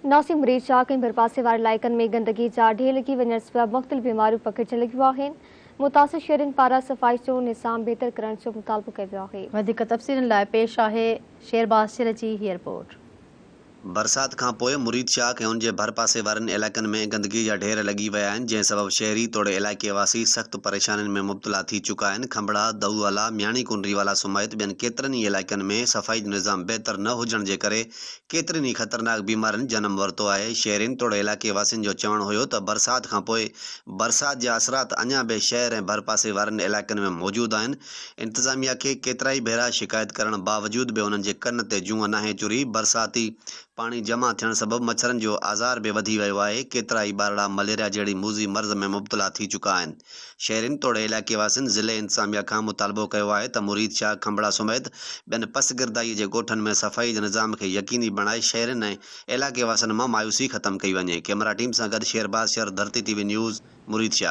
नासिक मरीज शाह कई भरपासे वारे इलाइक़नि में गंदगी जा ढेर लगी वञण सबबि मुख़्तलिफ़ बीमारियूं पकिड़जण लॻियूं आहिनि। मुतासिर शहरनि पारां सफ़ाई जो निज़ाम बहितर करण जो मुतालबो कयो वियो आहे। वधीक तफ़सीलनि लाइ पेश आहे शेरबाज़ सिर जी हीअ रिपोर्ट। बरसात खां पोइ मुरीद शाह ऐं उनजे भरपासे वारनि इलाइक़नि में गंदगी जा ढेर लॻी विया आहिनि, जंहिं सबबि शहरी तोड़े इलाइक़े वासी सख़्तु परेशानियुनि में मुब्तला थी चुका आहिनि। खंभड़ा, दऊवाला, म्याणी कुंडरी वाला समेत ॿियनि केतिरनि ई इलाइक़नि में सफ़ाई जो निज़ाम बहितर न हुजण जे करे केतिरनि ई ख़तरनाक बीमारियुनि जनम वरितो आहे। शहरनि तोड़े इलाइक़े वासियुनि जो चवणु हुयो त बरसात खां पोइ बरसात जा असरात अञा बि शहर ऐं भरपासे वारनि इलाइक़नि में मौजूदु आहिनि। इंतिज़ामिया खे केतिरा ई भेरा शिकायत करण बावजूदि बि उन्हनि जे कन ते जूं नाहे चुरी। बरसाती पाणी जमा थियण सबबि मच्छरनि जो आज़ार बि वधी वियो आहे। केतिरा ई ॿारड़ा मलेरिया जहिड़ी मूज़ी मर्ज़ में मुब्तला थी चुका आहिनि। शहरनि तोड़े इलाइक़े वासियुनि ज़िले इंतिज़ामिया खां मुतालबो कयो आहे त मुरीद शाह, खंभड़ा समेत ॿियनि पसगिरदाई जे ॻोठनि में सफ़ाई जे निज़ाम खे यकीनी बणाए शहरनि ऐं इलाइक़े वासियुनि मां मायूसी ख़तमु कई वञे। कैमरा टीम सां गॾु शेरबाज़ शहर, धरती TV न्यूज़, मुरीद शाह।